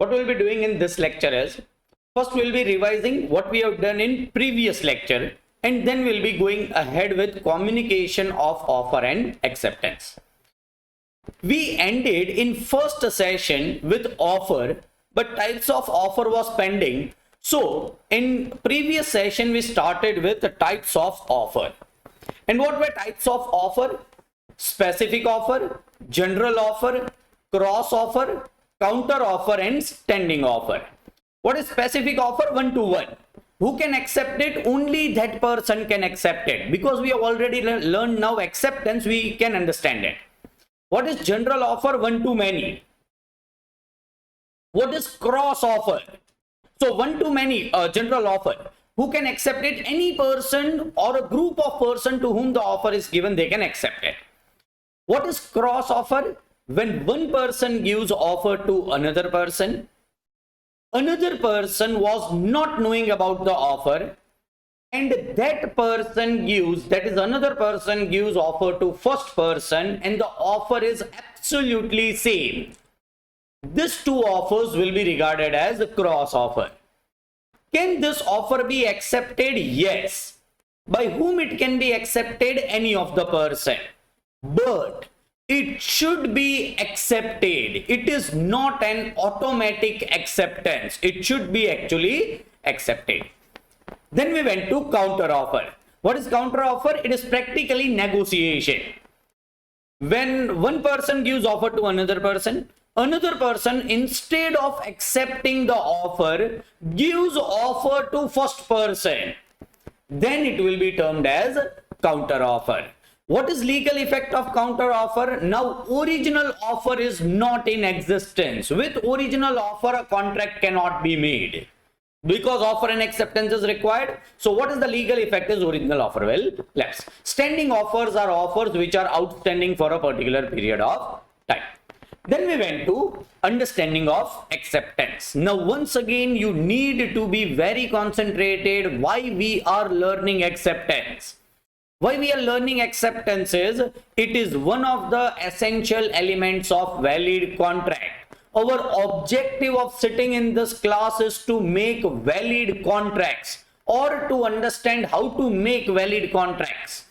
What we'll be doing in this lecture is, first we'll be revising what we have done in previous lecture, and then we'll be going ahead with communication of offer and acceptance. We ended in first session with offer, but types of offer was pending. So in previous session we started with the types of offer. And what were types of offer? Specific offer, general offer, cross offer, counter offer, and standing offer. What is specific offer? One to one. Who can accept it? Only that person can accept it. Because we have already learned now acceptance, we can understand it. What is general offer? One to many. What is cross offer? So one to many, general offer. Who can accept it? Any person or a group of person to whom the offer is given, they can accept it. What is cross offer? When one person gives offer to another person was not knowing about the offer, and that person gives, that is another person gives offer to first person, and the offer is absolutely same. These two offers will be regarded as a cross offer. Can this offer be accepted? Yes. By whom it can be accepted? Any of the person. But it should be accepted. It is not an automatic acceptance. It should be actually accepted. Then we went to counter offer. What is counter offer? It is practically negotiation. When one person gives offer to another person instead of accepting the offer gives offer to first person, then it will be termed as counter offer. What is legal effect of counter offer? Now original offer is not in existence. With original offer a contract cannot be made, because offer and acceptance is required. So what is the legal effect? Is original offer will lapse. Standing offers are offers which are outstanding for a particular period of time. Then we went to understanding of acceptance. Now once again you need to be very concentrated. Why we are learning acceptance? Why we are learning acceptance is, it is one of the essential elements of valid contract. Our objective of sitting in this class is to make valid contracts, or to understand how to make valid contracts.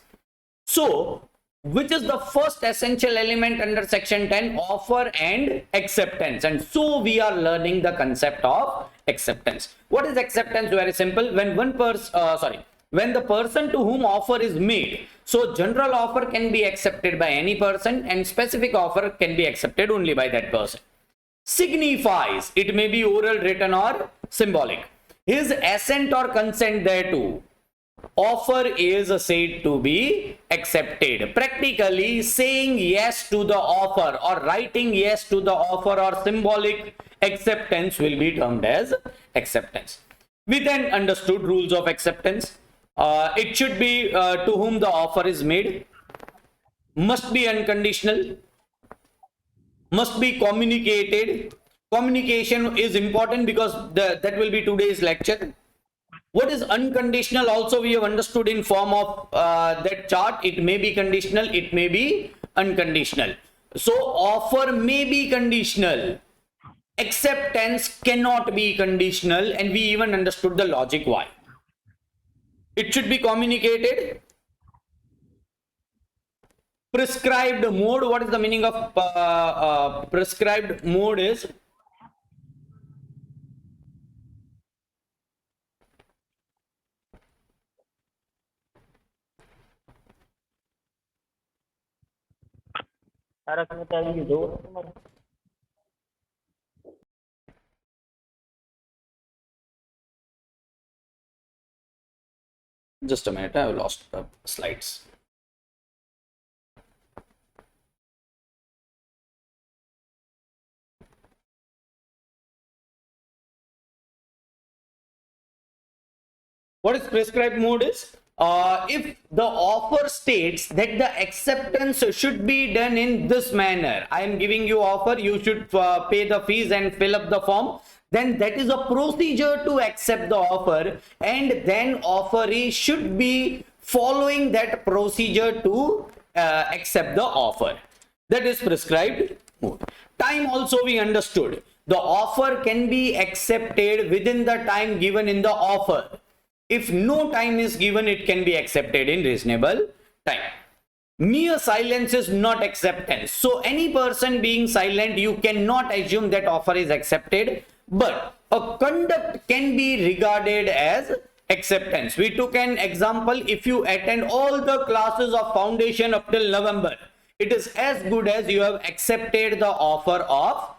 So which is the first essential element under section 10? Offer and acceptance. And so we are learning the concept of acceptance. What is acceptance? Very simple. When when the person to whom offer is made, so general offer can be accepted by any person and specific offer can be accepted only by that person. Signifies, it may be oral, written, or symbolic. His assent or consent thereto. Offer is said to be accepted. Practically saying yes to the offer or writing yes to the offer or symbolic acceptance will be termed as acceptance. We then understood rules of acceptance. It should be to whom the offer is made, must be unconditional, must be communicated. Communication is important because that will be today's lecture. What is unconditional? Also we have understood in form of that chart. It may be conditional, it may be unconditional. So offer may be conditional, acceptance cannot be conditional, and we even understood the logic why. It should be communicated. Prescribed mode. What is the meaning of prescribed mode? Is just a minute, I have lost the slides. What is prescribed mode is, if the offer states that the acceptance should be done in this manner, I am giving you offer, you should pay the fees and fill up the form, then that is a procedure to accept the offer, and then offeree should be following that procedure to accept the offer. That is prescribed mode. time also we understood. The offer can be accepted within the time given in the offer. If no time is given, it can be accepted in reasonable time. Mere silence is not acceptance. So any person being silent, you cannot assume that offer is accepted, but a conduct can be regarded as acceptance. We took an example. If you attend all the classes of foundation up till November, it is as good as you have accepted the offer of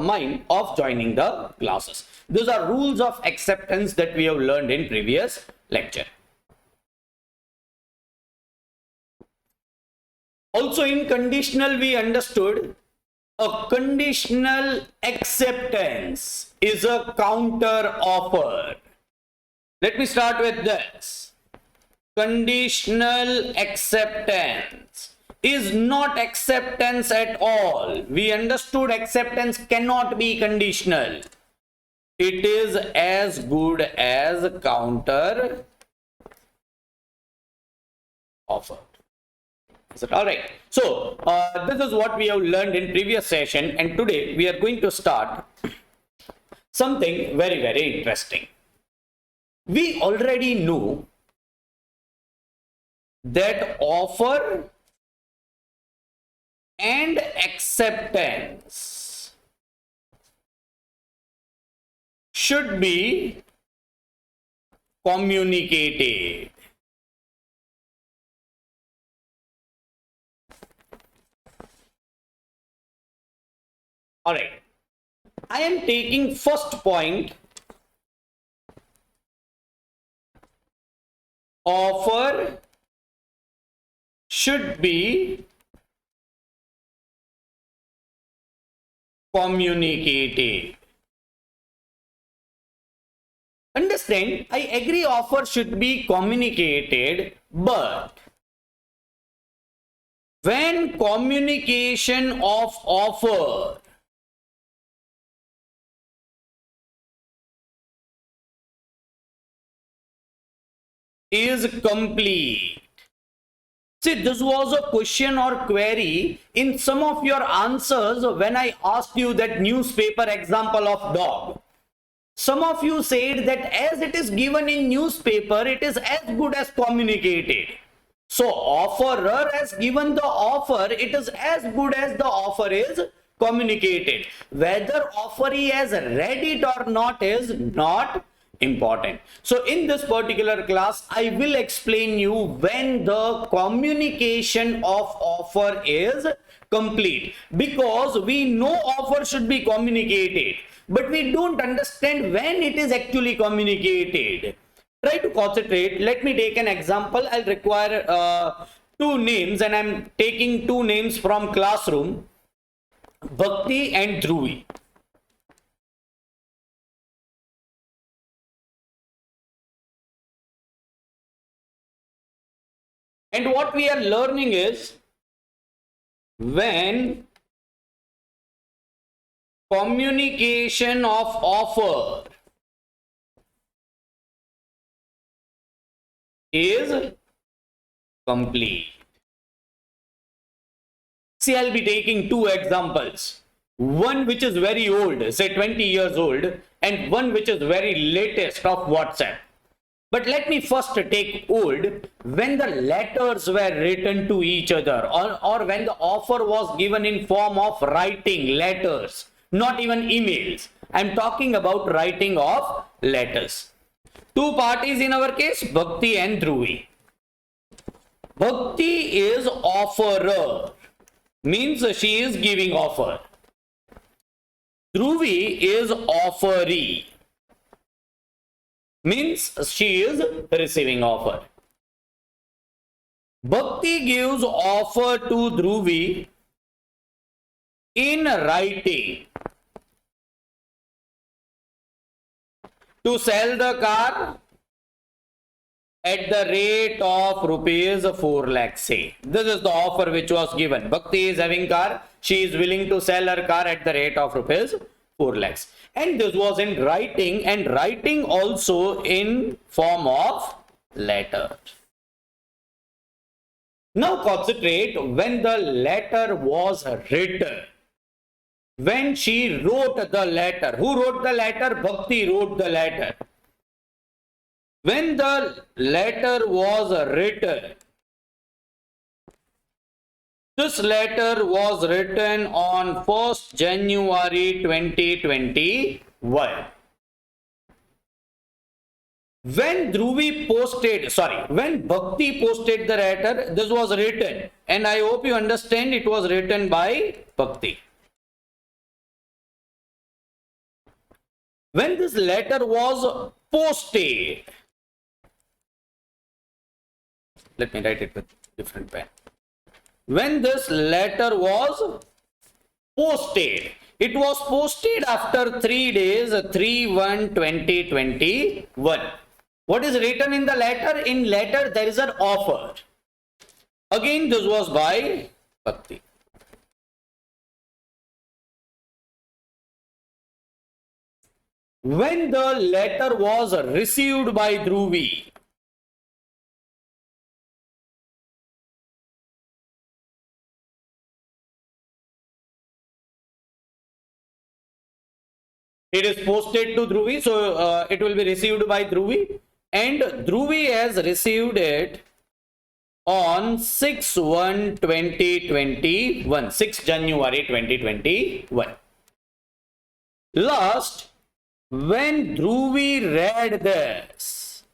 mine of joining the classes. Those are rules of acceptance that we have learned in previous lecture. Also in conditional, we understood a conditional acceptance is a counter offer. Let me start with this. Conditional acceptance is not acceptance at all. We understood acceptance cannot be conditional. It is as good as counter offer. Is it all right? So this is what we have learned in previous session, and today we are going to start something very, very interesting. We already know that offer and acceptance should be communicated. All right. I am taking first point. Offer should be communicated. Understand, I agree offer should be communicated, but when communication of offer is complete. See, this was a question or query in some of your answers when I asked you that newspaper example of dog. Some of you said that as it is given in newspaper, it is as good as communicated. So offerer has given the offer, it is as good as the offer is communicated. Whether offeree has read it or not is not important. So in this particular class, I will explain you when the communication of offer is complete, because we know offer should be communicated, but we don't understand when it is actually communicated. Try to concentrate. Let me take an example. I'll require two names, and I'm taking two names from classroom, Bhakti and Dhruvi. And what we are learning is when communication of offer is complete. See, I'll be taking two examples. One which is very old, say 20 years old, and one which is very latest of WhatsApp. But let me first take old, when the letters were written to each other, or when the offer was given in form of writing letters, not even emails. I'm talking about writing of letters. Two parties in our case, Bhakti and Dhruvi. Bhakti is offerer, means she is giving offer. Dhruvi is offeree, means she is receiving offer. Bhakti gives offer to Dhruvi in writing to sell the car at the rate of rupees 4 lakh, say. This is the offer which was given. Bhakti is having car. She is willing to sell her car at the rate of rupees 4 lakhs. And this was in writing, and writing also in form of letter. Now concentrate, when the letter was written, when she wrote the letter. Who wrote the letter? Bhakti wrote the letter. When the letter was written, this letter was written on 1st January 2021. When Dhruvi posted, when Bhakti posted the letter, this was written, and I hope you understand it was written by Bhakti. When this letter was posted, let me write it with different pen. When this letter was posted, it was posted after 3 days, 3/1/2021. What is written in the letter? In letter there is an offer. Again, this was by Bhakti. When the letter was received by Dhruvi, it is posted to Dhruvi, so it will be received by Dhruvi, and Dhruvi has received it on 6/1/2021, 6 January 2021. Last, when Dhruvi read this,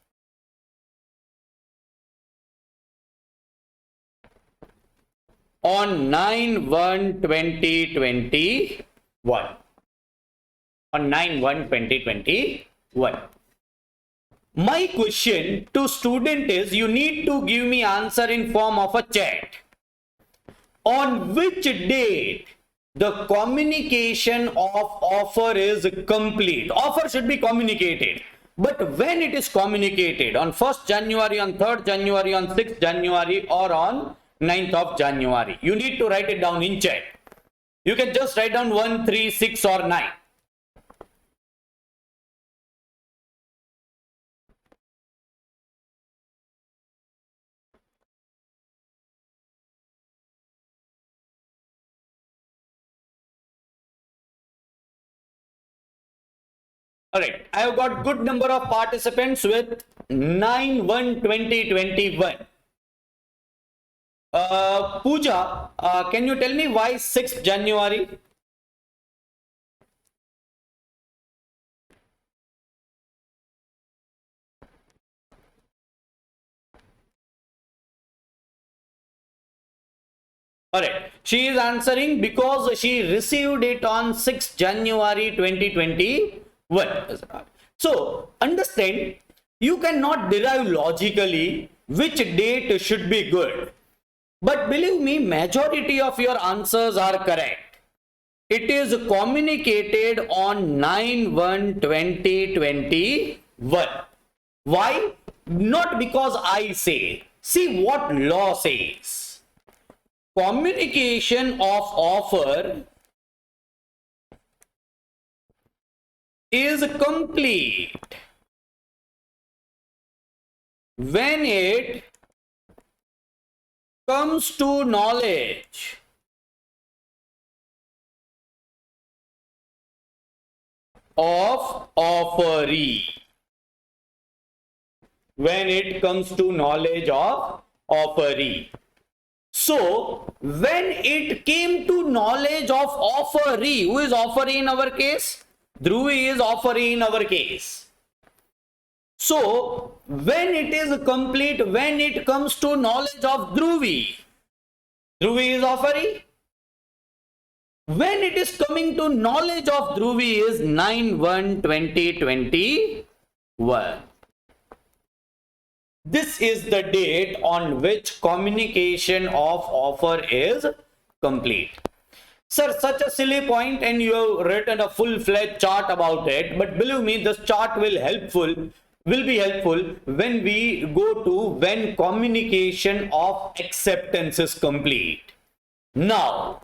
on 9/1/2021. On 9/1/2021. My question to student is, you need to give me answer in form of a chat. On which date the communication of offer is complete? Offer should be communicated. But when it is communicated, on 1st January, on 3rd January, on 6th January, or on 9th of January, you need to write it down in chat. You can just write down 1, 3, 6, or 9. All right, I have got good number of participants with 9/1/2021. Pooja, can you tell me why 6th January? All right, she is answering because she received it on 6th January 2021. So understand, you cannot derive logically which date should be good. But believe me, majority of your answers are correct. It is communicated on 9/1/2021. Why? Not because I say. See what law says. Communication of offer is complete when it comes to knowledge of offeree. When it comes to knowledge of offeree. So, when it came to knowledge of offeree, who is offeree in our case? Dhruvi is offeree in our case. So, when it is complete, when it comes to knowledge of Dhruvi, Dhruvi is offeree. When it is coming to knowledge of Dhruvi is 9/1/2021. This is the date on which communication of offer is complete. Sir, such a silly point, and you have written a full-fledged chart about it, but believe me, this chart will be helpful when we go to when communication of acceptance is complete. Now,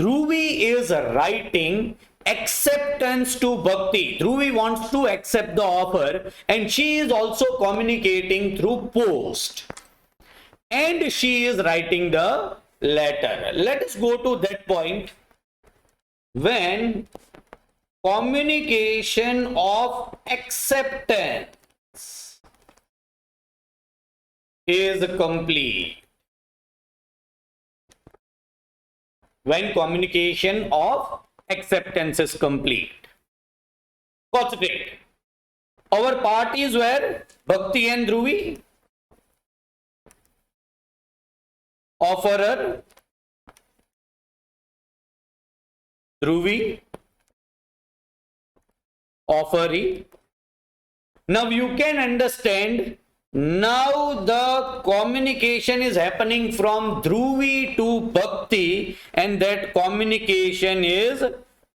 Dhruvi is writing acceptance to Bhakti. Dhruvi wants to accept the offer, and she is also communicating through post. And she is writing the letter. Let us go to that point. when communication of acceptance is complete. When communication of acceptance is complete. Concentrate. Our parties were Bhakti and Dhruvi. Offerer, Dhruvi, offeree. Now you can understand, now the communication is happening from Dhruvi to Bhakti, and that communication is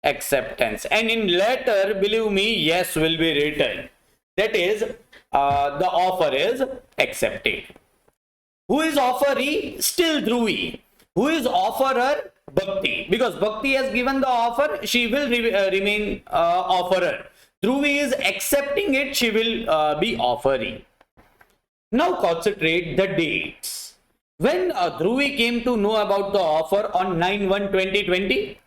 acceptance. And in later, believe me, yes will be written. That is, the offer is accepted. Who is offeree? Still Dhruvi. Who is offerer? Bhakti. Because Bhakti has given the offer, she will remain offerer. Dhruvi is accepting it, she will be offeree. Now concentrate the dates. When Dhruvi came to know about the offer on 9/1/2020,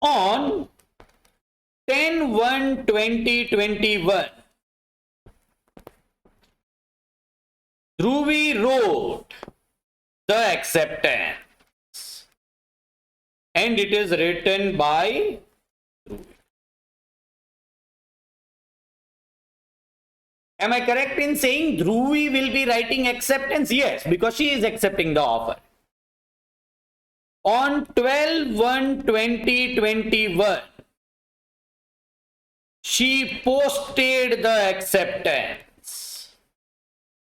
on 10/1/2021, Dhruvi wrote the acceptance, and it is written by Dhruvi. Am I correct in saying Dhruvi will be writing acceptance? Yes, because she is accepting the offer. On 12/1/2021, she posted the acceptance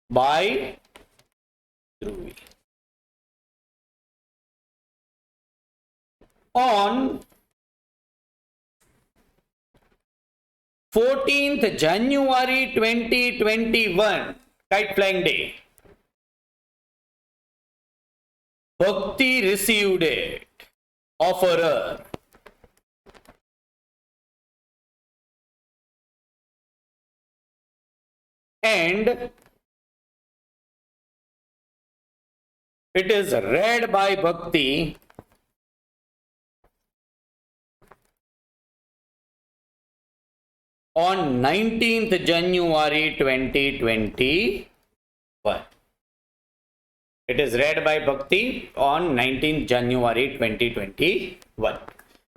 by Dhruvi. On 14th January 2021, Kite Flying Day, Bhakti received it, offerer. And it is read by Bhakti on 19th January 2021. It is read by Bhakti on 19th January 2021.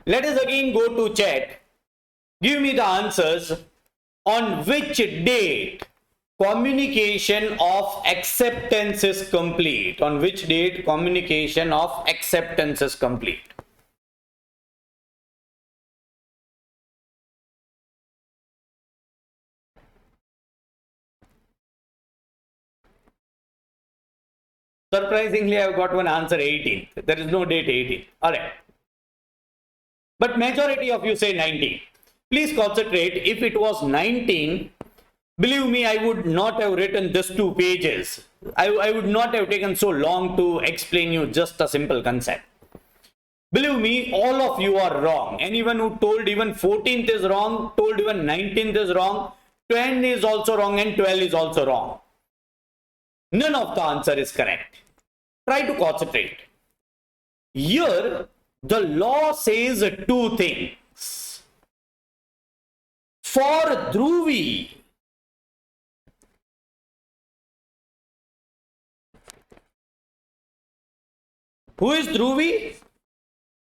Let us again go to chat. Give me the answers. On which date communication of acceptance is complete? On which date communication of acceptance is complete? Surprisingly, I've got one answer 18. There is no date 18. All right. But majority of you say 19. Please concentrate. If it was 19, believe me, I would not have written this 2 pages. I would not have taken so long to explain you just a simple concept. Believe me, all of you are wrong. Anyone who told even 14th is wrong, told even 19th is wrong, 10 is also wrong, and 12 is also wrong. None of the answer is correct. Try to concentrate. Here, the law says 2 things. For Dhruvi, who is Dhruvi?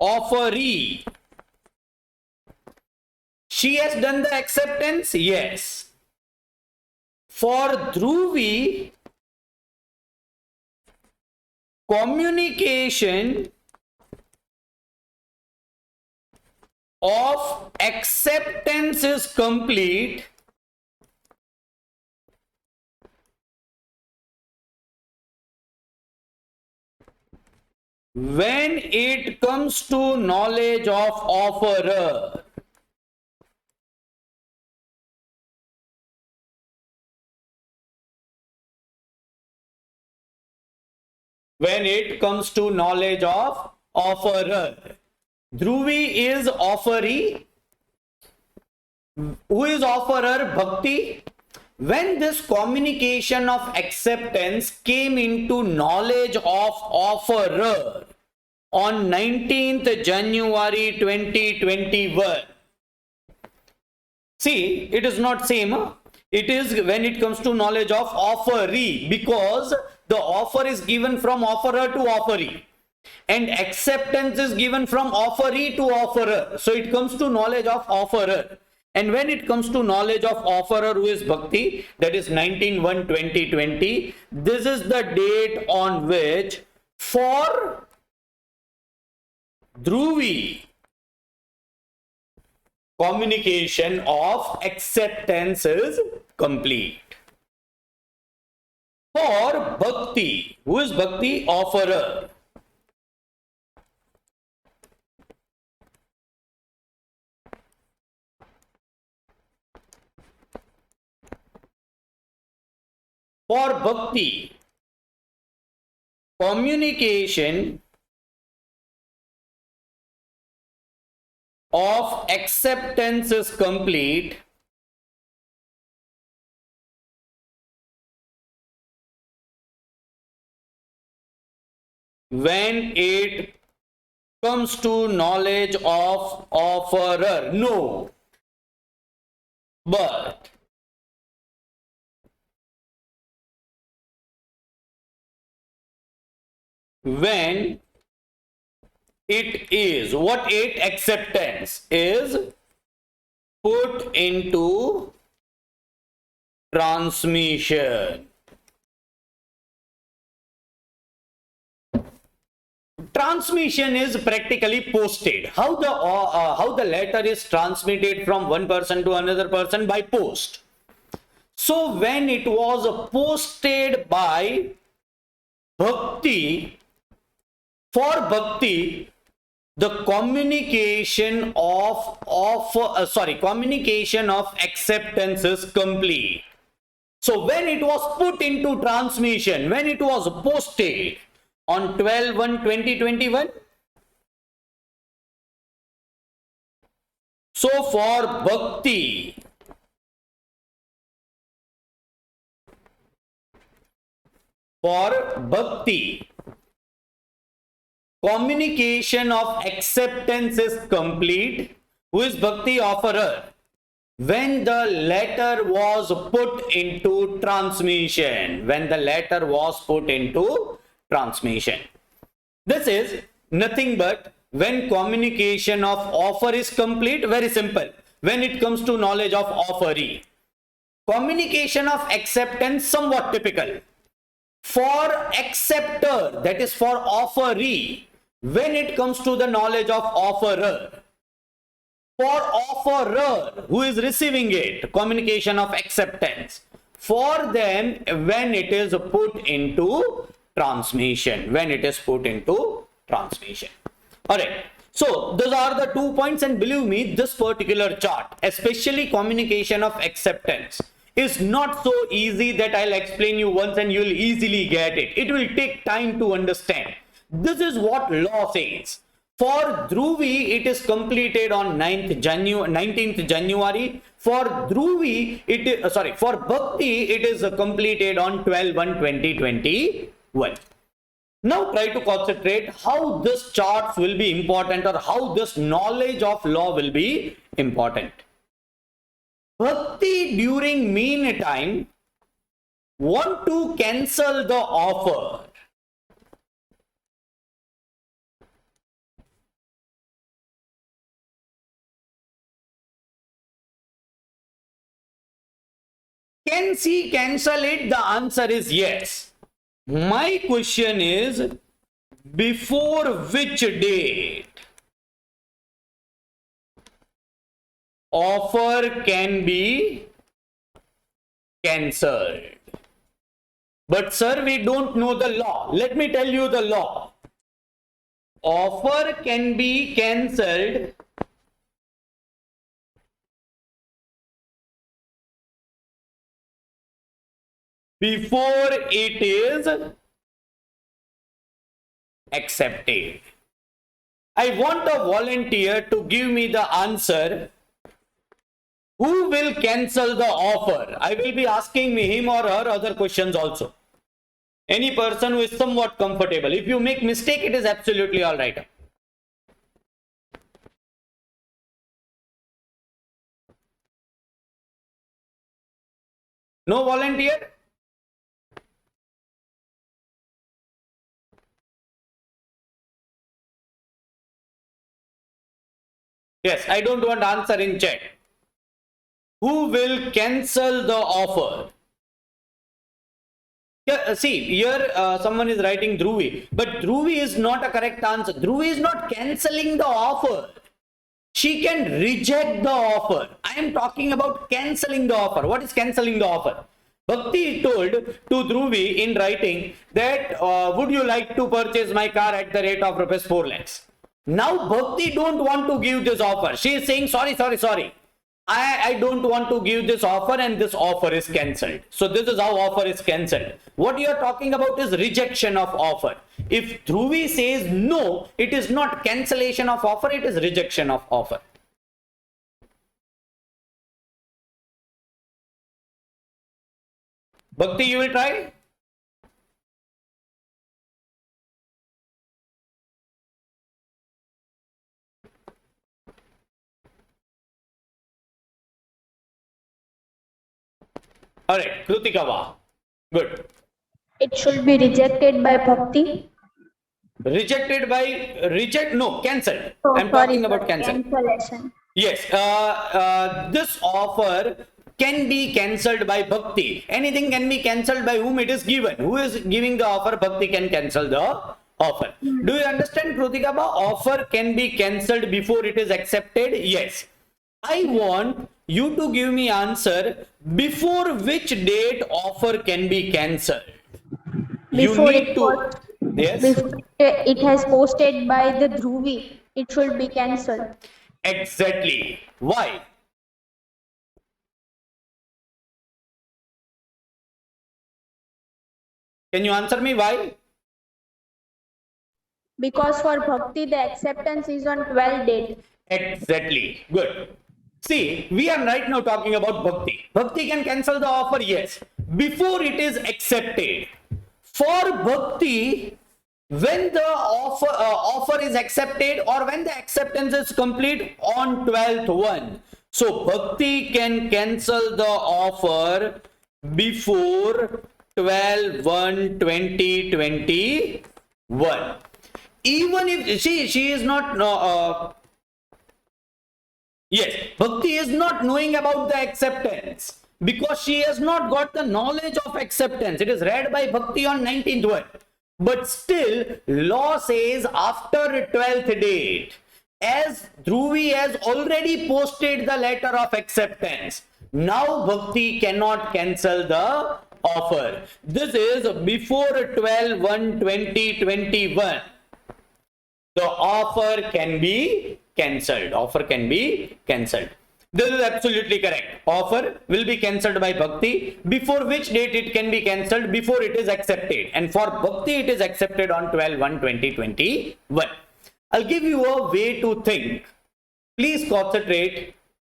Offeree. She has done the acceptance? Yes. For Dhruvi, communication of acceptance is complete when it comes to knowledge of offerer. When it comes to knowledge of offerer. Dhruvi is offeree. Who is offerer? Bhakti. When this communication of acceptance came into knowledge of offerer, on 19th January 2021. See, it is not same. It is when it comes to knowledge of offeree, because the offer is given from offerer to offeree and acceptance is given from offeree to offerer. So it comes to knowledge of offerer. And when it comes to knowledge of offerer, who is Bhakti, that is 19/1/2020, this is the date on which for Dhruvi, communication of acceptance is complete. For Bhakti, who is Bhakti? Offerer. For Bhakti, communication of acceptance is complete when it comes to knowledge of offerer. No, but when it is, what it, acceptance is put into transmission. Transmission is practically posted. How the letter is transmitted from one person to another person? By post. So when it was posted by Bhakti, for Bhakti, the communication of acceptance is complete. So when it was put into transmission, when it was posted on 12/1/2021, so for Bhakti, communication of acceptance is complete. Who is Bhakti? Offerer. When the letter was put into transmission. When the letter was put into transmission. This is nothing but when communication of offer is complete. Very simple. When it comes to knowledge of offeree. Communication of acceptance, somewhat typical. For acceptor, that is for offeree, when it comes to the knowledge of offerer. For offerer, who is receiving it, communication of acceptance. For them, when it is put into transmission. When it is put into transmission. Alright. So, those are the 2 points, and believe me, this particular chart, especially communication of acceptance, is not so easy that I'll explain you once and you'll easily get it. It will take time to understand. This is what law says. For Dhruvi, it is completed on 19th January. For Dhruvi, for Bhakti, it is completed on 12/1/2021. Now try to concentrate how this charts will be important, or how this knowledge of law will be important. Bhakti during meantime want to cancel the offer. Can she cancel it? The answer is yes. My question is, before which date offer can be cancelled? But sir, we don't know the law. Let me tell you the law. Offer can be cancelled before it is accepted. I want a volunteer to give me the answer. Who will cancel the offer? I will be asking him or her other questions also. Any person who is somewhat comfortable. If you make mistake, it is absolutely all right. No volunteer? Yes, I don't want answer in chat. Who will cancel the offer? Yeah, see, here someone is writing Dhruvi, but Dhruvi is not a correct answer. Dhruvi is not cancelling the offer. She can reject the offer. I am talking about cancelling the offer. What is cancelling the offer? Bhakti told to Dhruvi in writing that would you like to purchase my car at the rate of rupees 4 lakhs? Now Bhakti don't want to give this offer. She is saying sorry. I don't want to give this offer and this offer is cancelled. So this is how offer is cancelled. What you are talking about is rejection of offer. If Dhruvi says no, it is not cancellation of offer, it is rejection of offer. Bhakti, you will try? Alright, Krutika, good. It should be rejected by Bhakti. Rejected by cancelled. Oh, I'm talking about cancelled. cancellation. Yes, this offer can be cancelled by Bhakti. Anything can be cancelled by whom it is given. Who is giving the offer? Bhakti can cancel the offer. Do you understand, Krutika? Offer can be cancelled before it is accepted? Yes. I want you to give me answer before which date offer can be cancelled. Before You need to. Yes. Before it has posted by the Dhruvi, it should be cancelled. Exactly. Why? Can you answer me why? Because for Bhakti, the acceptance is on 12 date. Exactly. Good. See, we are right now talking about Bhakti. Bhakti can cancel the offer, yes, before it is accepted. For Bhakti, when the offer is accepted or when the acceptance is complete on 12th one. So Bhakti can cancel the offer before 12/1/2021. Even if she is not yes, Bhakti is not knowing about the acceptance because she has not got the knowledge of acceptance. It is read by Bhakti on 19th one. But still, law says after 12th date, as Dhruvi has already posted the letter of acceptance, now Bhakti cannot cancel the offer. This is before 12/1/2021. The offer can be cancelled. Offer can be cancelled. This is absolutely correct. Offer will be cancelled by Bhakti. Before which date it can be cancelled? Before it is accepted. And for Bhakti, it is accepted on 12/1/2021. I'll give you a way to think. Please concentrate.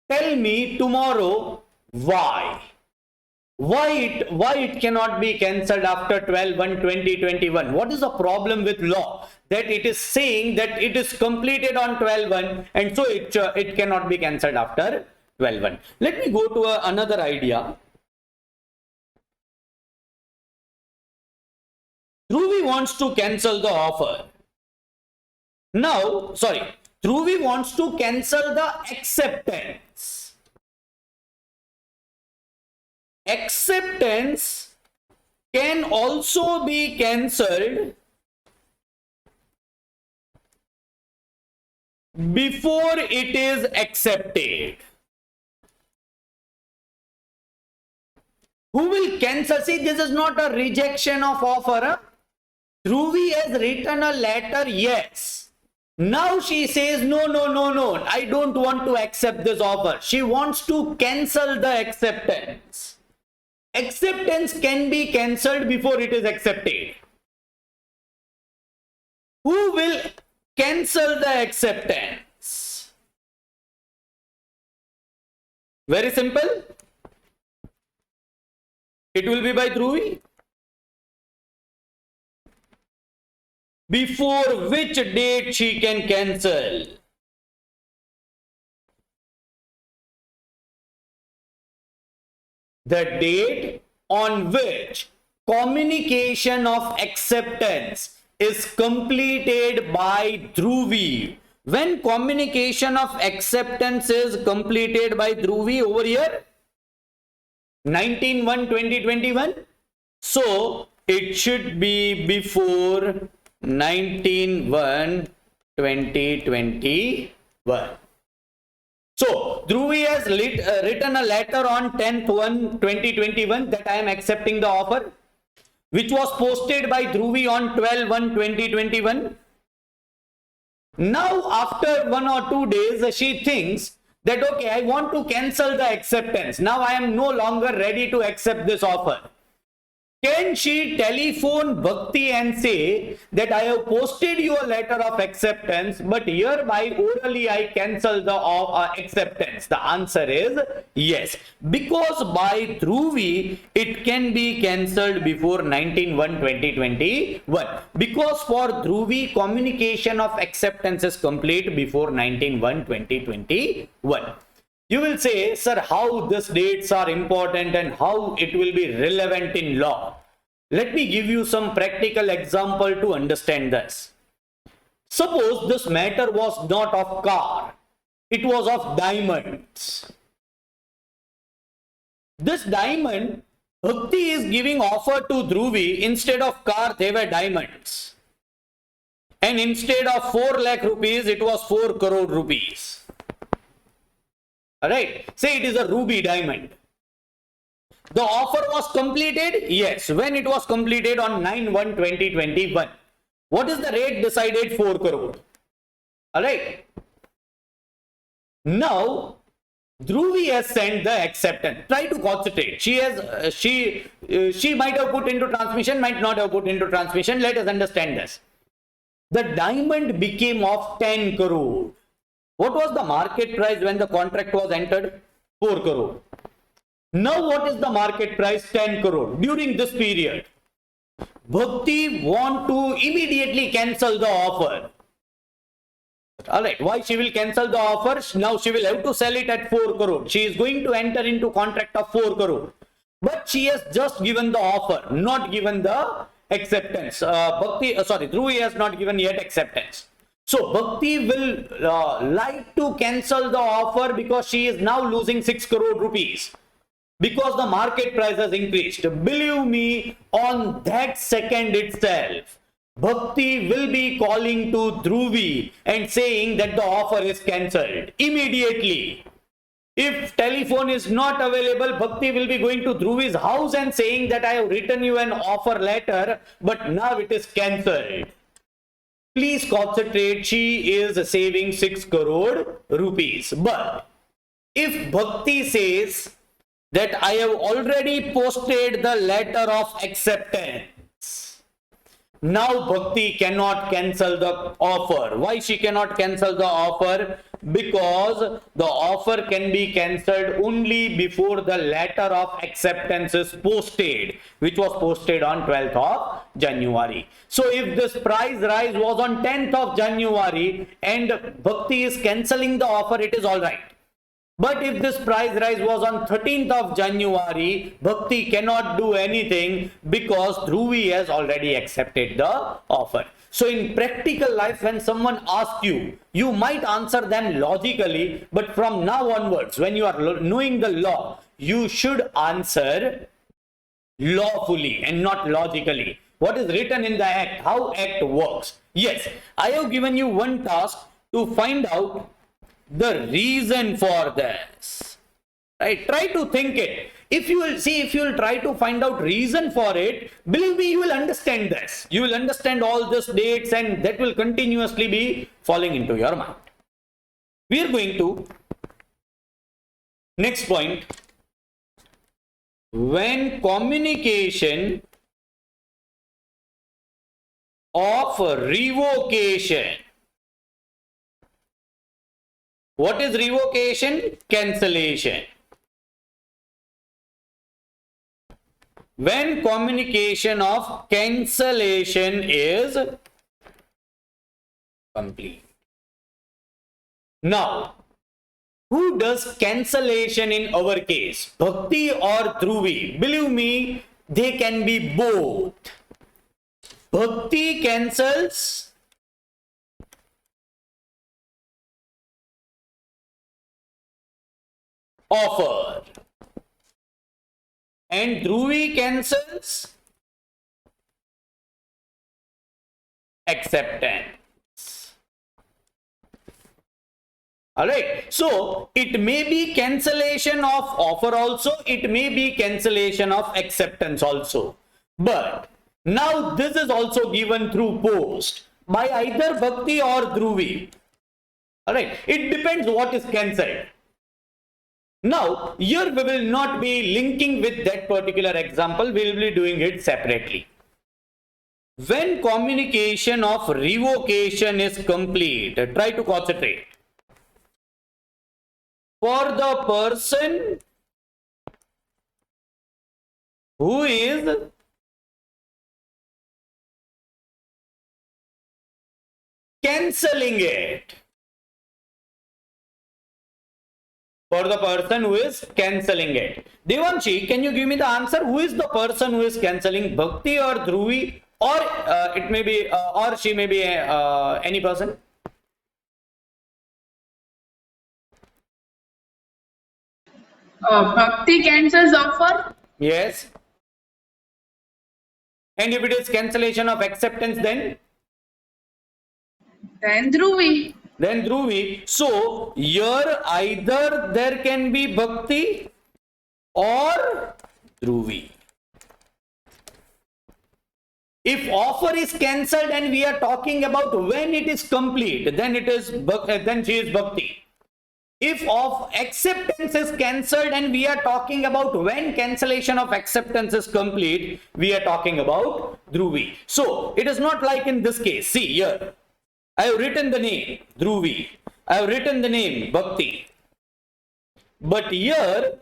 Tell me tomorrow why. Why it cannot be cancelled after 12/1/2021? What is the problem with law that it is saying that it is completed on 12/1 and so it cannot be cancelled after 12/1? Let me go to another idea. Dhruvi wants to cancel the offer. Now, sorry, Dhruvi wants to cancel the acceptance. Acceptance can also be cancelled before it is accepted. Who will cancel? See, this is not a rejection of offer. Huh? Dhruvi has written a letter, yes. Now she says, no, I don't want to accept this offer. She wants to cancel the acceptance. Acceptance can be cancelled before it is accepted. Who will cancel the acceptance? Very simple. It will be by Dhruvi. before which date she can cancel. The date on which communication of acceptance is completed by Dhruvi. When communication of acceptance is completed by Dhruvi over here, 19/1/2021. So it should be before 19/1/2021. So Dhruvi has written a letter on 10/1/2021 that I am accepting the offer, which was posted by Dhruvi on 12/1/2021. Now, after 1 or 2 days, she thinks that, okay, I want to cancel the acceptance. Now I am no longer ready to accept this offer. Can she telephone Bhakti and say that I have posted you a letter of acceptance, but hereby orally I cancel the acceptance? The answer is yes, because by Dhruvi it can be cancelled before 19/1/2021. Because for Dhruvi communication of acceptance is complete before 19/1/2021. You will say, sir, how these dates are important and how it will be relevant in law. Let me give you some practical example to understand this. Suppose this matter was not of car, it was of diamonds. This diamond, Bhakti is giving offer to Dhruvi. Instead of car, they were diamonds. And instead of 4 lakh rupees, it was 4 crore rupees. Alright, say it is a ruby diamond. The offer was completed? Yes. When it was completed? On 9/1/2021. What is the rate decided? 4 crore. Alright. Now, Dhruvi has sent the acceptance. Try to concentrate. She might have put into transmission, might not have put into transmission. Let us understand this. The diamond became of 10 crore. What was the market price when the contract was entered? 4 crore. Now what is the market price? 10 crore. During this period, Bhakti want to immediately cancel the offer. Alright, why she will cancel the offer? Now she will have to sell it at 4 crore. She is going to enter into contract of 4 crore. But she has just given the offer, not given the acceptance. Dhruvi has not given yet acceptance. So Bhakti will like to cancel the offer because she is now losing 6 crore rupees. Because the market price has increased. Believe me, on that second itself, Bhakti will be calling to Dhruvi and saying that the offer is cancelled immediately. If telephone is not available, Bhakti will be going to Dhruvi's house and saying that I have written you an offer letter, but now it is cancelled. Please concentrate, she is saving 6 crore rupees. But if Bhakti says that I have already posted the letter of acceptance, now Bhakti cannot cancel the offer. Why she cannot cancel the offer? Because the offer can be cancelled only before the letter of acceptance is posted, which was posted on 12th of January. So if this price rise was on 10th of January and Bhakti is cancelling the offer, it is all right. But if this price rise was on 13th of January, Bhakti cannot do anything because Dhruvi has already accepted the offer. So in practical life, when someone asks you, you might answer them logically, but from now onwards, when you are knowing the law, you should answer lawfully and not logically. What is written in the act, how act works. Yes, I have given you one task to find out the reason for this, right? Try to think it. If you will try to find out reason for it, believe me, you will understand this. You will understand all these dates and that will continuously be falling into your mind. We are going to next point. When communication of revocation. What is revocation? Cancellation. When communication of cancellation is complete. Now, who does cancellation in our case? Bhakti or Dhruvi? Believe me, they can be both. Bhakti cancels offer and Dhruvi cancels acceptance. All right, so it may be cancellation of offer also, it may be cancellation of acceptance also, but now this is also given through post by either Bhakti or Dhruvi. All right, it depends what is cancelled. Now, here we will not be linking with that particular example, we will be doing it separately. When communication of revocation is complete, try to concentrate. For the person who is cancelling it. For the person who is cancelling it. Devanshi, can you give me the answer? Who is the person who is cancelling? Bhakti or Dhruvi? Or it may be, or she may be any person? Bhakti cancels offer. Yes. And if it is cancellation of acceptance, then Dhruvi. then Dhruvi. So here either there can be Bhakti or Dhruvi. If offer is cancelled and we are talking about when it is complete, then it is then she is Bhakti. If of acceptance is cancelled and we are talking about when cancellation of acceptance is complete, we are talking about Dhruvi. So it is not like in this case. See here, I have written the name Dhruvi, I have written the name Bhakti, but here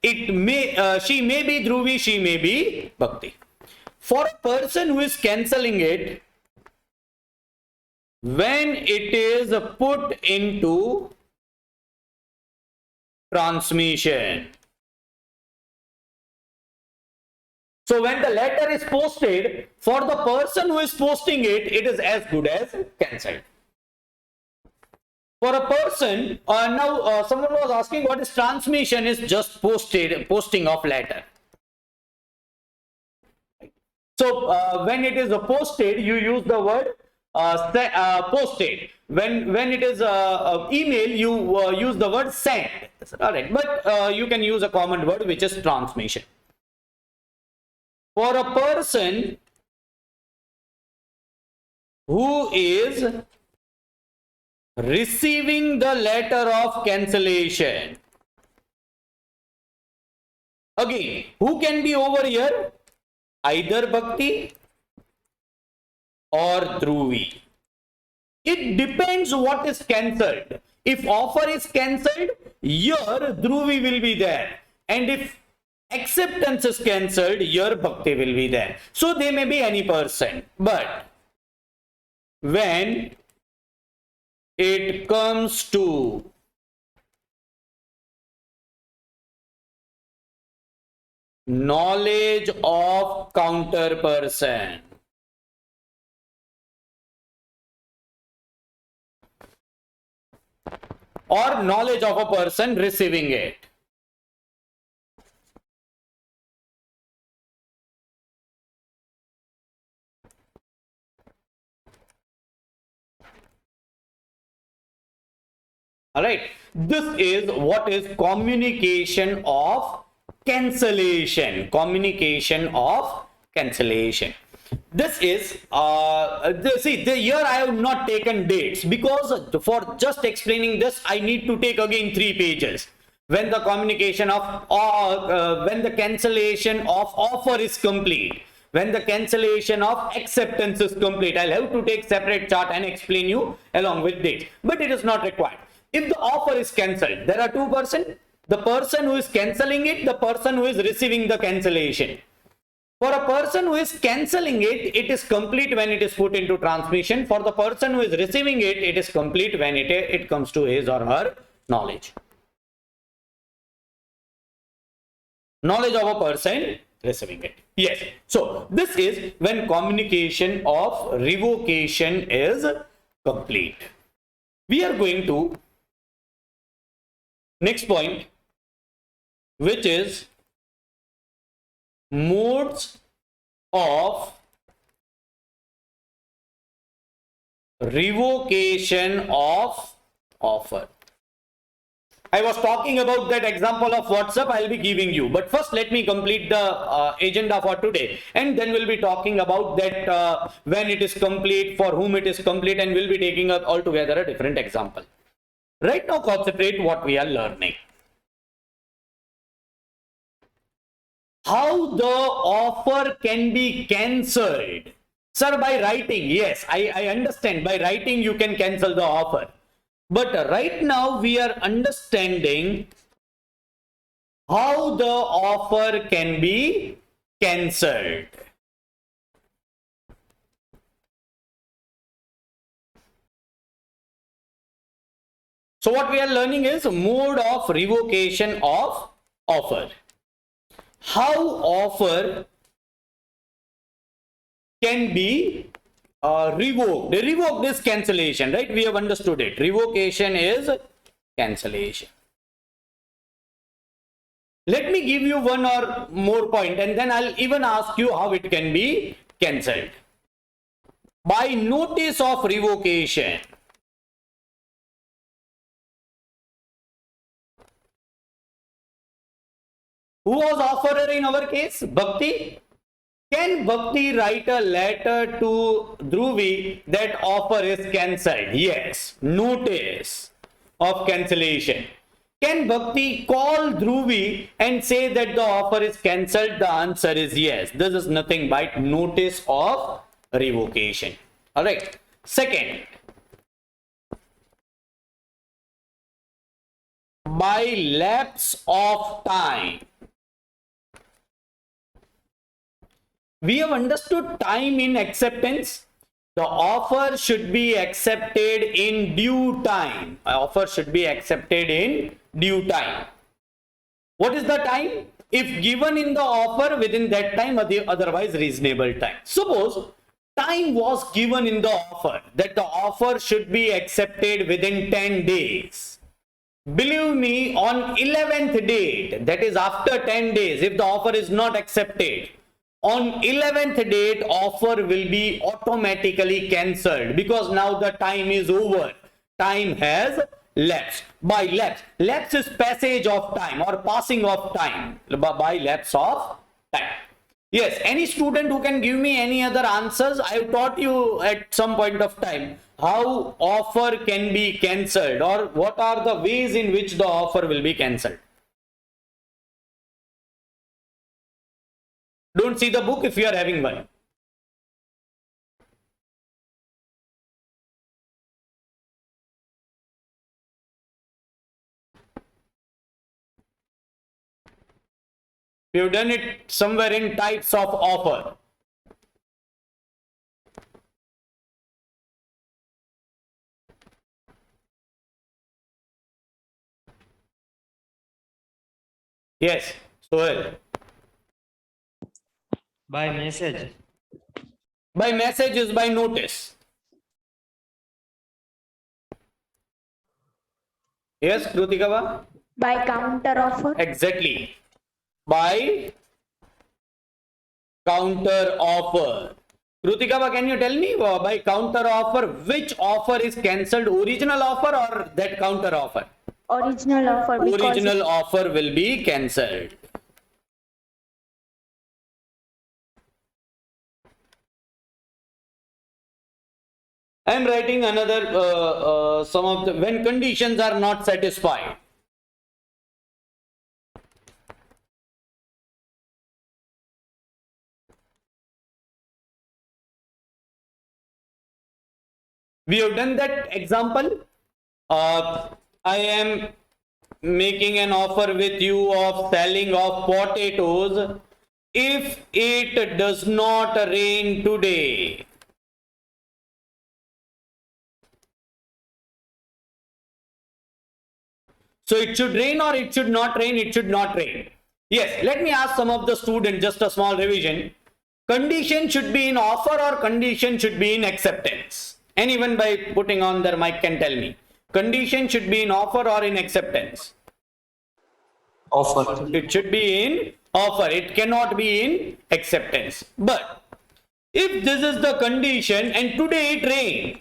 it may she may be Dhruvi, she may be Bhakti. For a person who is cancelling it, when it is put into transmission. So when the letter is posted, for the person who is posting it, it is as good as cancelled. For a person, now someone was asking what is transmission, is just posting of letter. So when it is posted, you use the word posted. When it is email, you use the word sent. All right, but you can use a common word which is transmission. For a person who is receiving the letter of cancellation, again, who can be over here? Either Bhakti or Dhruvi. It depends what is cancelled. If offer is cancelled, here Dhruvi will be there. And if acceptance is cancelled, here Bhakti will be there. So they may be any person. But when it comes to knowledge of counter person, or knowledge of a person receiving it, all right, this is what is communication of cancellation. Communication of cancellation. This is here I have not taken dates because for just explaining this I need to take again 3 pages. When the communication of when the cancellation of offer is complete, when the cancellation of acceptance is complete, I'll have to take separate chart and explain you along with dates, but it is not required. If the offer is cancelled, there are 2 persons, the person who is cancelling it, the person who is receiving the cancellation. For a person who is cancelling it, it is complete when it is put into transmission. For the person who is receiving it, it is complete when it comes to his or her knowledge. Knowledge of a person receiving it. Yes. So this is when communication of revocation is complete. We are going to next point, which is modes of revocation of offer. I was talking about that example of WhatsApp I'll be giving you, but first let me complete the agenda for today, and then we'll be talking about that when it is complete, for whom it is complete, and we'll be taking up altogether a different example. Right now, concentrate what we are learning. How the offer can be cancelled. Sir, by writing, yes, I understand. By writing, you can cancel the offer. But right now, we are understanding how the offer can be cancelled. So what we are learning is mode of revocation of offer. How offer can be revoked. Revoked is cancellation, right? We have understood it. Revocation is cancellation. Let me give you one or more point, and then I'll even ask you how it can be cancelled. By notice of revocation. Who was offerer in our case? Bhakti. Can Bhakti write a letter to Dhruvi that offer is cancelled? Yes. Notice of cancellation. Can Bhakti call Dhruvi and say that the offer is cancelled? The answer is yes. This is nothing but notice of revocation. Alright. Second, by lapse of time. We have understood time in acceptance. The offer should be accepted in due time. Offer should be accepted in due time. What is the time? If given in the offer, within that time, otherwise reasonable time. Suppose time was given in the offer that the offer should be accepted within 10 days. Believe me, on 11th date, that is after 10 days, if the offer is not accepted, on 11th date, offer will be automatically cancelled because now the time is over. Time has lapsed. By lapse, lapse is passage of time or passing of time. By lapse of time. Yes, any student who can give me any other answers, I have taught you at some point of time how offer can be cancelled or what are the ways in which the offer will be cancelled. Don't see the book if you are having one. We have done it somewhere in types of offer. Yes, Sohail. By message. By message is by notice. Yes, Krutikava? By counter offer. Exactly. By counter offer. Krutikava, can you tell me by counter offer which offer is cancelled? Original offer or that counter offer? Original offer. Original offer will be cancelled. I am writing another some of the when conditions are not satisfied. We have done that example. I am making an offer with you of selling of potatoes if it does not rain today, so it should rain or it should not rain? It should not rain. Yes, let me ask some of the students, just a small revision. Condition should be in offer or condition should be in acceptance? Anyone by putting on their mic can tell me. Condition should be in offer or in acceptance? Offer. It should be in offer. It cannot be in acceptance. But if this is the condition and today it rained,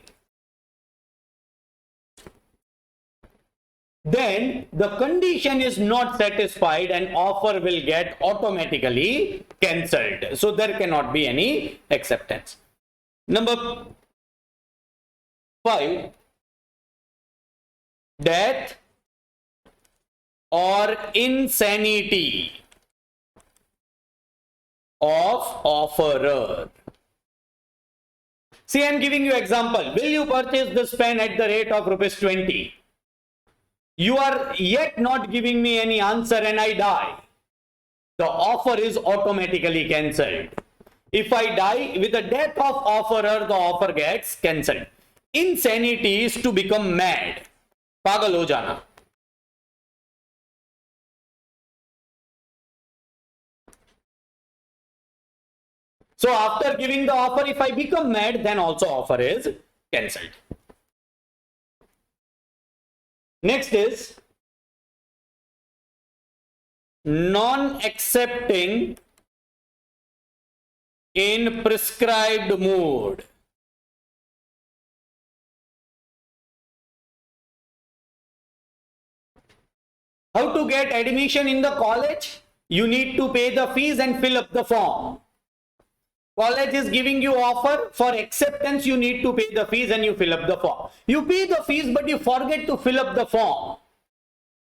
then the condition is not satisfied and offer will get automatically cancelled. So there cannot be any acceptance. Number 5, death or insanity of offerer. See, I am giving you example. Will you purchase this pen at the rate of ₹20? You are yet not giving me any answer and I die. The offer is automatically cancelled. If I die, with the death of offerer, the offer gets cancelled. Insanity is to become mad. Pagal ho jana. So after giving the offer, if I become mad, then also offer is cancelled. Next is non-accepting in prescribed mode. How to get admission in the college? You need to pay the fees and fill up the form. College is giving you offer. For acceptance, you need to pay the fees and you fill up the form. You pay the fees, but you forget to fill up the form.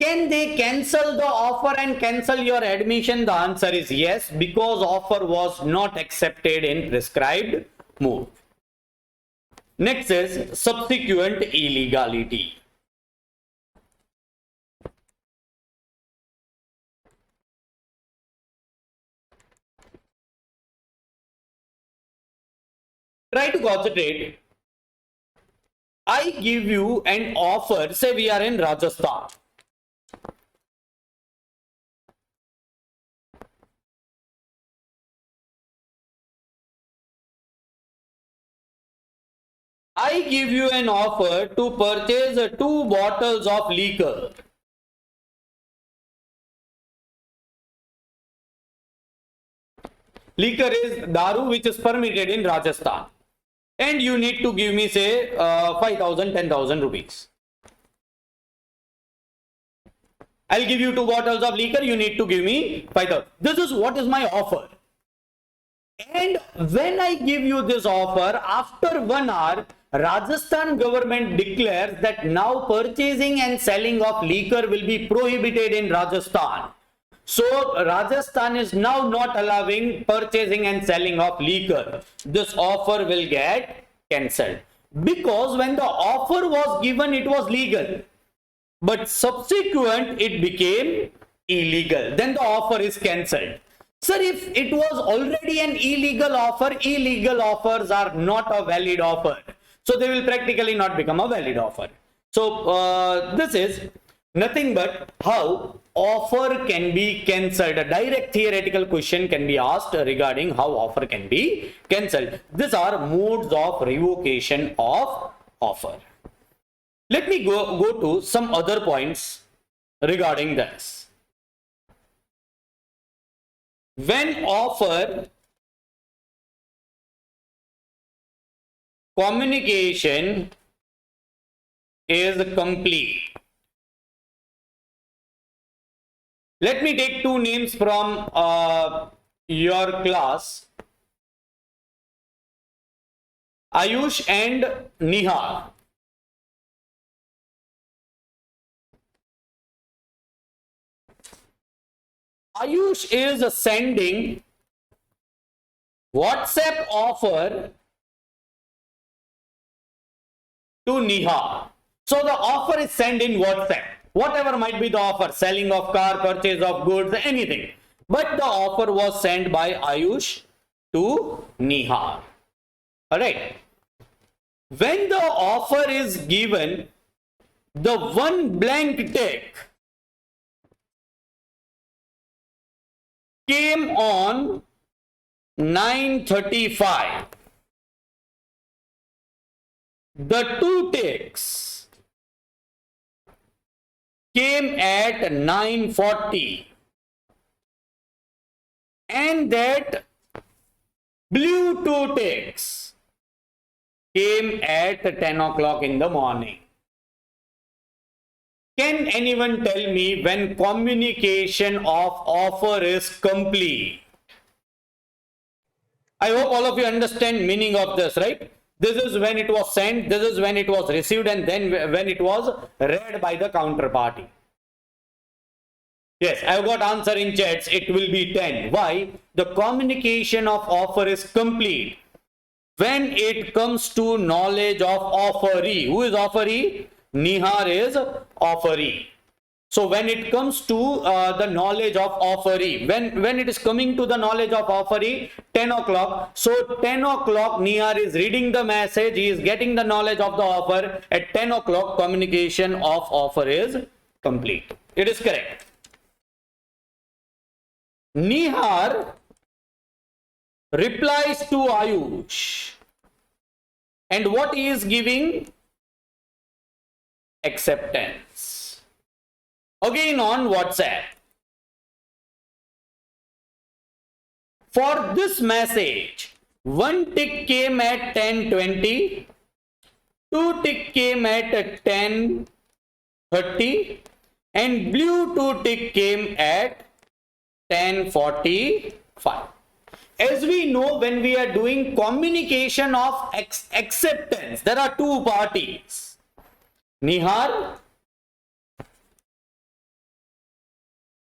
Can they cancel the offer and cancel your admission? The answer is yes, because offer was not accepted in prescribed mode. Next is subsequent illegality. Try to concentrate. I give you an offer, say we are in Rajasthan. I give you an offer to purchase 2 bottles of liquor. Liquor is daru, which is permitted in Rajasthan. And you need to give me, say, 5,000, 10,000 rupees. I'll give you 2 bottles of liquor. You need to give me 5,000. This is what is my offer. And when I give you this offer, after 1 hour, Rajasthan government declares that now purchasing and selling of liquor will be prohibited in Rajasthan. So Rajasthan is now not allowing purchasing and selling of liquor. This offer will get cancelled. Because when the offer was given, it was legal. But subsequent, it became illegal. Then the offer is cancelled. Sir, if it was already an illegal offer, illegal offers are not a valid offer. So they will practically not become a valid offer. So this is nothing but how offer can be cancelled. A direct theoretical question can be asked regarding how offer can be cancelled. These are modes of revocation of offer. Let me go to some other points regarding this. When offer communication is complete. Let me take 2 names from your class, Ayush and Neha. Ayush is sending WhatsApp offer to Neha. So the offer is sent in WhatsApp. Whatever might be the offer, selling of car, purchase of goods, anything. but the offer was sent by Ayush to Nihar. All right. When the offer is given, the one blank tick came on 9:35. The two ticks came at 9:40. And that blue two ticks came at 10 o'clock in the morning. Can anyone tell me when communication of offer is complete? I hope all of you understand meaning of this, right? This is when it was sent, this is when it was received, and then when it was read by the counterparty. Yes, I've got answer in chats. It will be 10. Why? The communication of offer is complete when it comes to knowledge of offeree. Who is offeree? Nihar is offeree. So when it comes to the knowledge of offeree, when it is coming to the knowledge of offeree, 10 o'clock. So 10 o'clock, Nihar is reading the message. He is getting the knowledge of the offer. At 10 o'clock, communication of offer is complete. It is correct. Nihar replies to Ayush, and what he is giving? Acceptance. Again on WhatsApp. For this message, one tick came at 10:20, two tick came at 10:30, and blue two tick came at 10:45. As we know, when we are doing communication of acceptance, there are two parties, Nihar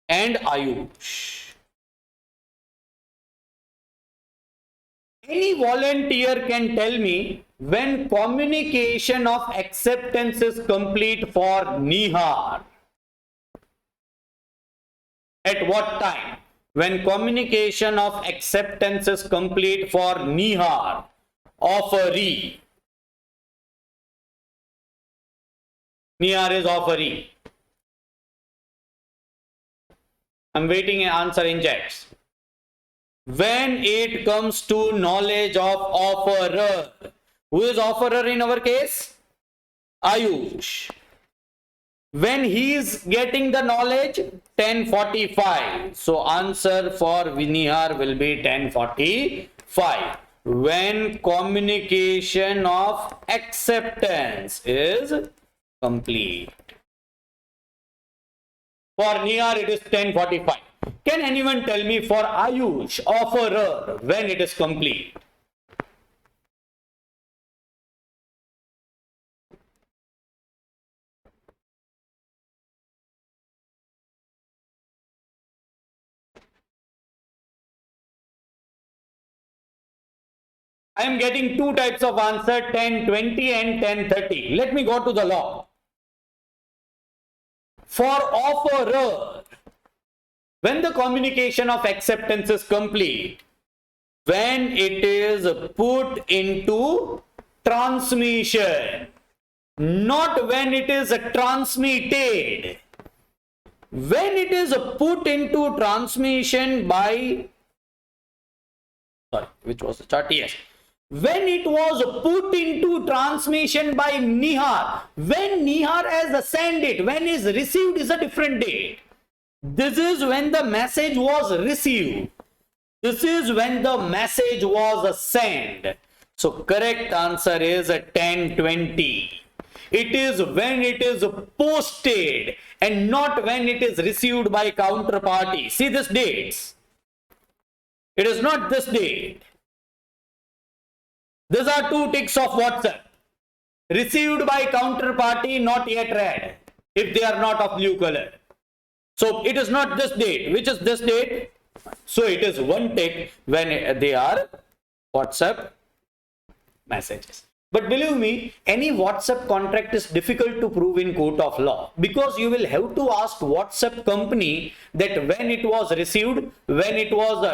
and Ayush. Any volunteer can tell me when communication of acceptance is complete for Nihar. At what time? When communication of acceptance is complete for Nihar, offeree. Nihar is offeree. I'm waiting an answer in chats. When it comes to knowledge of offerer, who is offerer in our case? Ayush. When he is getting the knowledge, 10:45. So answer for Nihar will be 10:45. When communication of acceptance is complete. For Nihar it is 10:45. Can anyone tell me for Ayush, offerer, when it is complete? I am getting two types of answer, 10:20 and 10:30. Let me go to the law. For offerer, when the communication of acceptance is complete, when it is put into transmission, not when it is transmitted. When it is put into transmission by, sorry, which was the chart? Yes. When it was put into transmission by Nihar, when Nihar has sent it, when is received is a different date. This is when the message was received. This is when the message was sent. So correct answer is 10:20. It is when it is posted and not when it is received by counterparty. See this dates. It is not this date. These are two ticks of WhatsApp. Received by counterparty, not yet read, if they are not of blue color. So it is not this date. Which is this date? So it is one tick when they are WhatsApp messages. But believe me, any WhatsApp contract is difficult to prove in court of law, because you will have to ask WhatsApp company that when it was received, when it was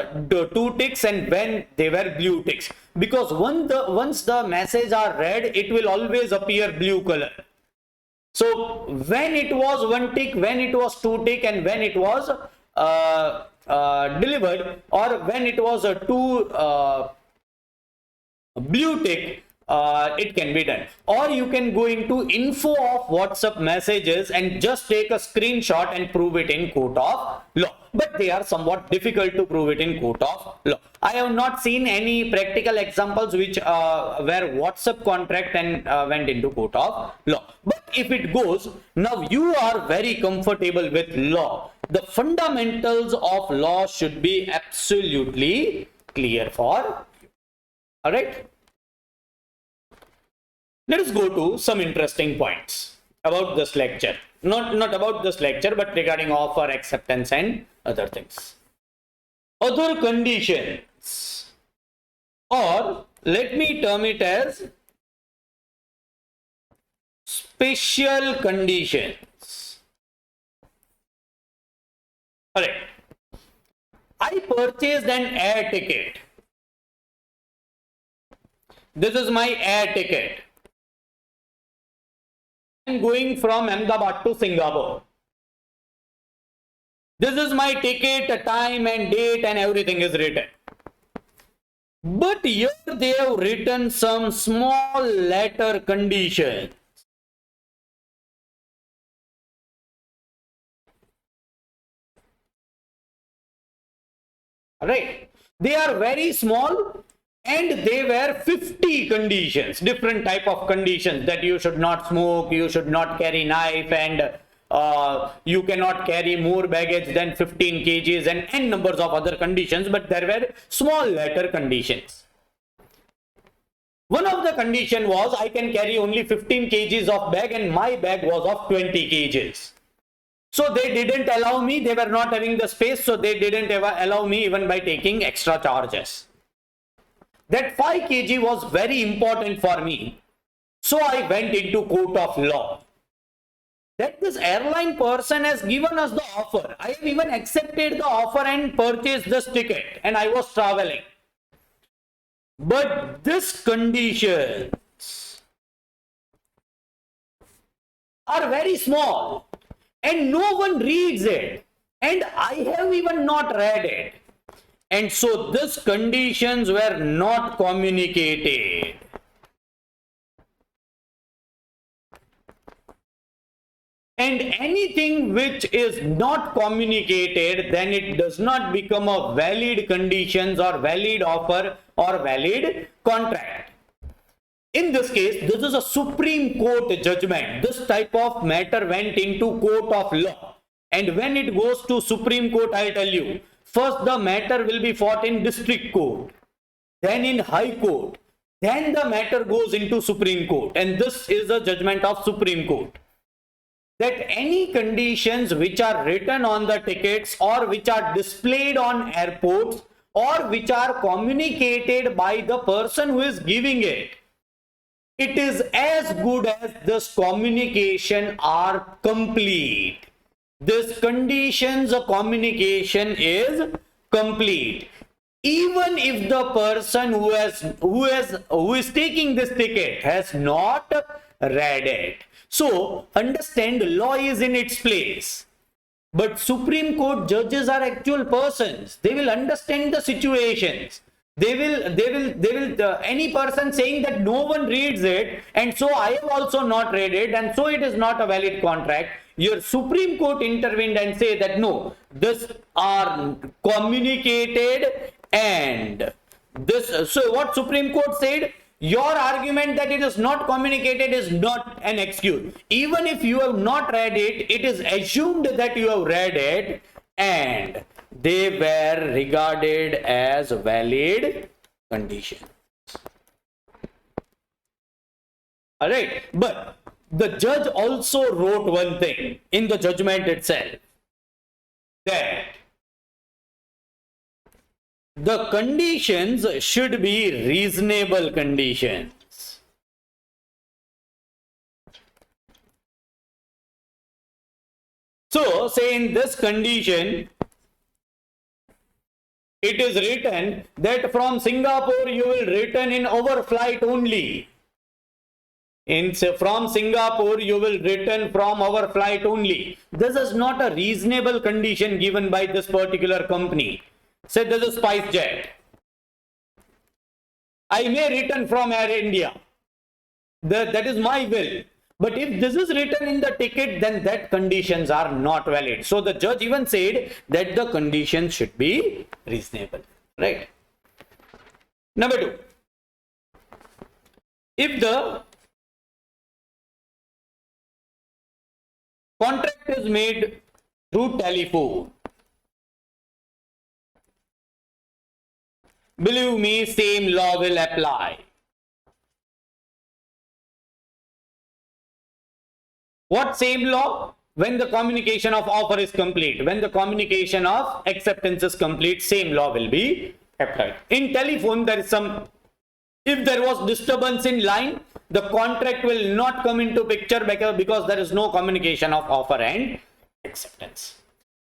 two ticks, and when they were blue ticks. Because once the message are read, it will always appear blue color. So when it was one tick, when it was two tick, and when it was delivered, or when it was a two blue tick, it can be done. Or you can go into info of WhatsApp messages and just take a screenshot and prove it in court of law. But they are somewhat difficult to prove it in court of law. I have not seen any practical examples which where WhatsApp contract and went into court of law. But if it goes, now you are very comfortable with law. The fundamentals of law should be absolutely clear for you. All right. Let us go to some interesting points about this lecture. Not about this lecture, but regarding offer, acceptance, and other things. Other conditions, or let me term it as special conditions. All right. I purchased an air ticket. This is my air ticket. I'm going from Ahmedabad to Singapore. This is my ticket, time and date, and everything is written. But here they have written some small letter conditions. Right? They are very small, and they were 50 conditions, different type of conditions, that you should not smoke, you should not carry knife, and you cannot carry more baggage than 15 kgs, and n numbers of other conditions. But there were small letter conditions. One of the condition was I can carry only 15 kgs of bag, and my bag was of 20 kgs. So they didn't allow me, they were not having the space, so they didn't ever allow me even by taking extra charges. That 5 kg was very important for me. So I went into court of law. That this airline person has given us the offer. I have even accepted the offer and purchased this ticket, and I was traveling. But this conditions are very small, and no one reads it, and I have even not read it. And so these conditions were not communicated. And anything which is not communicated, then it does not become a valid conditions or valid offer or valid contract. In this case, this is a Supreme Court judgment. This type of matter went into court of law. And when it goes to Supreme Court, I'll tell you, first the matter will be fought in district court, then in high court, then the matter goes into Supreme Court. And this is a judgment of Supreme Court, that any conditions which are written on the tickets, or which are displayed on airports, or which are communicated by the person who is giving it, it is as good as this communication are complete. This conditions of communication is complete. Even if the person who is taking this ticket has not read it. So understand, law is in its place. But Supreme Court judges are actual persons. They will understand the situations. They will any person saying that no one reads it, and so I have also not read it, and so it is not a valid contract. Your Supreme Court intervened and say that no, this are communicated, and this. So what Supreme Court said? Your argument that it is not communicated is not an excuse. Even if you have not read it, it is assumed that you have read it, and they were regarded as valid conditions. All right, but the judge also wrote one thing in the judgment itself, that the conditions should be reasonable conditions. So say in this condition, it is written that from Singapore you will return in overflight only. From Singapore you will return from overflight only. This is not a reasonable condition given by this particular company. Say this is SpiceJet. I may return from Air India. That is my will. But if this is written in the ticket, then that conditions are not valid. So the judge even said that the conditions should be reasonable. Right? Number 2. If the contract is made through telephone, believe me, same law will apply. What same law? When the communication of offer is complete, when the communication of acceptance is complete, same law will be applied. In telephone, there is some, if there was disturbance in line, the contract will not come into picture because there is no communication of offer and acceptance.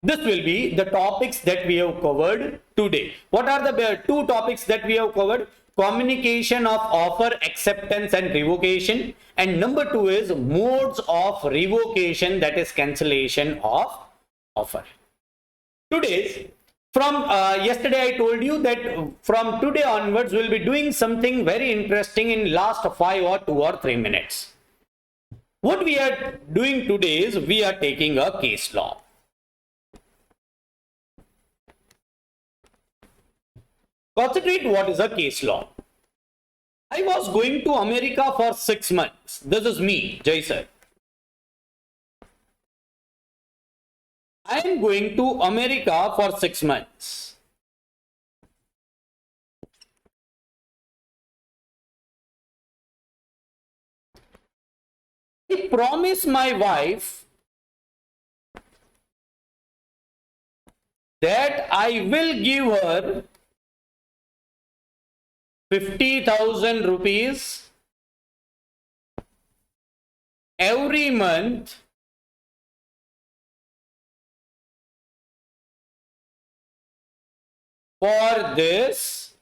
This will be the topics that we have covered today. What are the 2 topics that we have covered? Communication of offer, acceptance and revocation. And number 2 is modes of revocation, that is cancellation of offer. From yesterday I told you that from today onwards we'll be doing something very interesting in last 5 or 2 or 3 minutes. What we are doing today is we are taking a case law. Consider what is a case law. I was going to America for 6 months. This is me, Jai sir. I am going to America for 6 months. I promise my wife that I will give her 50,000 rupees every month for this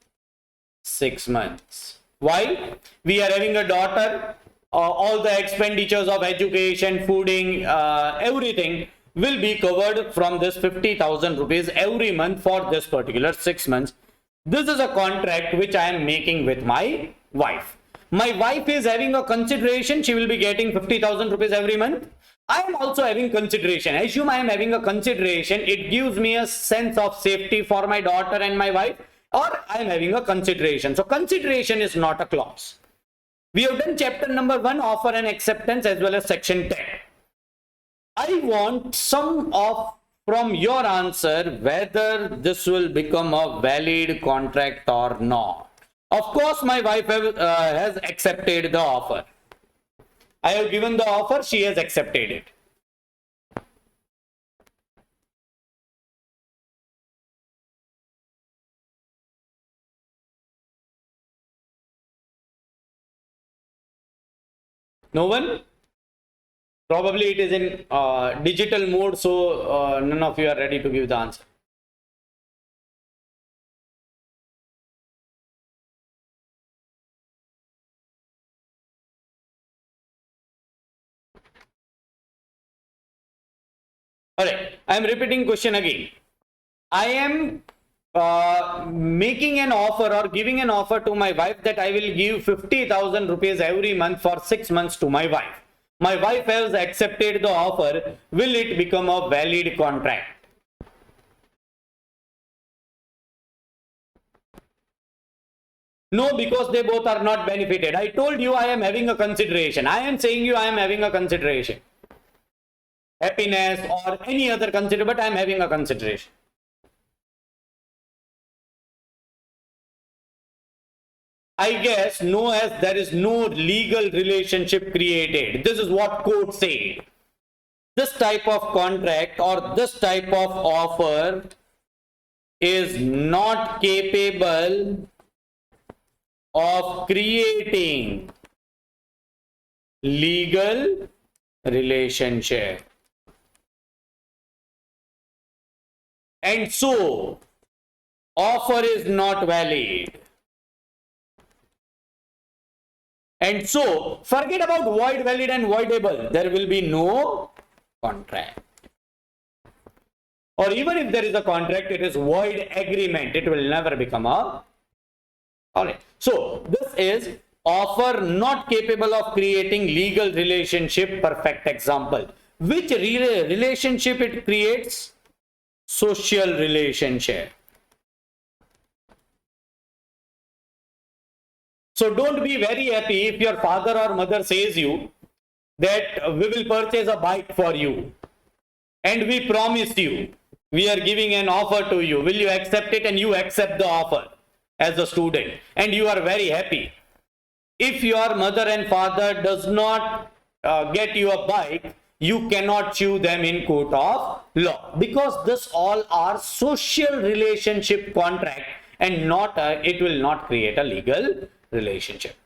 6 months. Why? We are having a daughter. All the expenditures of education, fooding, everything will be covered from this 50,000 rupees every month for this particular 6 months. This is a contract which I am making with my wife. My wife is having a consideration. She will be getting 50,000 rupees every month. I am also having consideration. Assume I am having a consideration. It gives me a sense of safety for my daughter and my wife, or I am having a consideration. So consideration is not a clause. We have done chapter number 1, offer and acceptance, as well as section 10. I want some of from your answer whether this will become a valid contract or not. Of course, my wife has accepted the offer. I have given the offer, she has accepted it. No one? Probably it is in digital mode, so none of you are ready to give the answer. Alright, I am repeating question again. I am making an offer or giving an offer to my wife that I will give 50,000 rupees every month for 6 months to my wife. My wife has accepted the offer. Will it become a valid contract? No, because they both are not benefited. I told you I am having a consideration. I am saying you I am having a consideration. Happiness or any other consider, but I am having a consideration. I guess no, as there is no legal relationship created. This is what court said. This type of contract or this type of offer is not capable of creating legal relationship. and so offer is not valid. And so forget about void, valid and voidable. There will be no contract. Or even if there is a contract, it is void agreement. It will never become a. Alright. So this is offer not capable of creating legal relationship. Perfect example. Which relationship it creates? Social relationship. So don't be very happy if your father or mother says you that we will purchase a bike for you and we promise you, we are giving an offer to you. Will you accept it? And you accept the offer as a student and you are very happy. If your mother and father does not get you a bike, you cannot sue them in court of law, because this all are social relationship contract and not it will not create a legal relationship.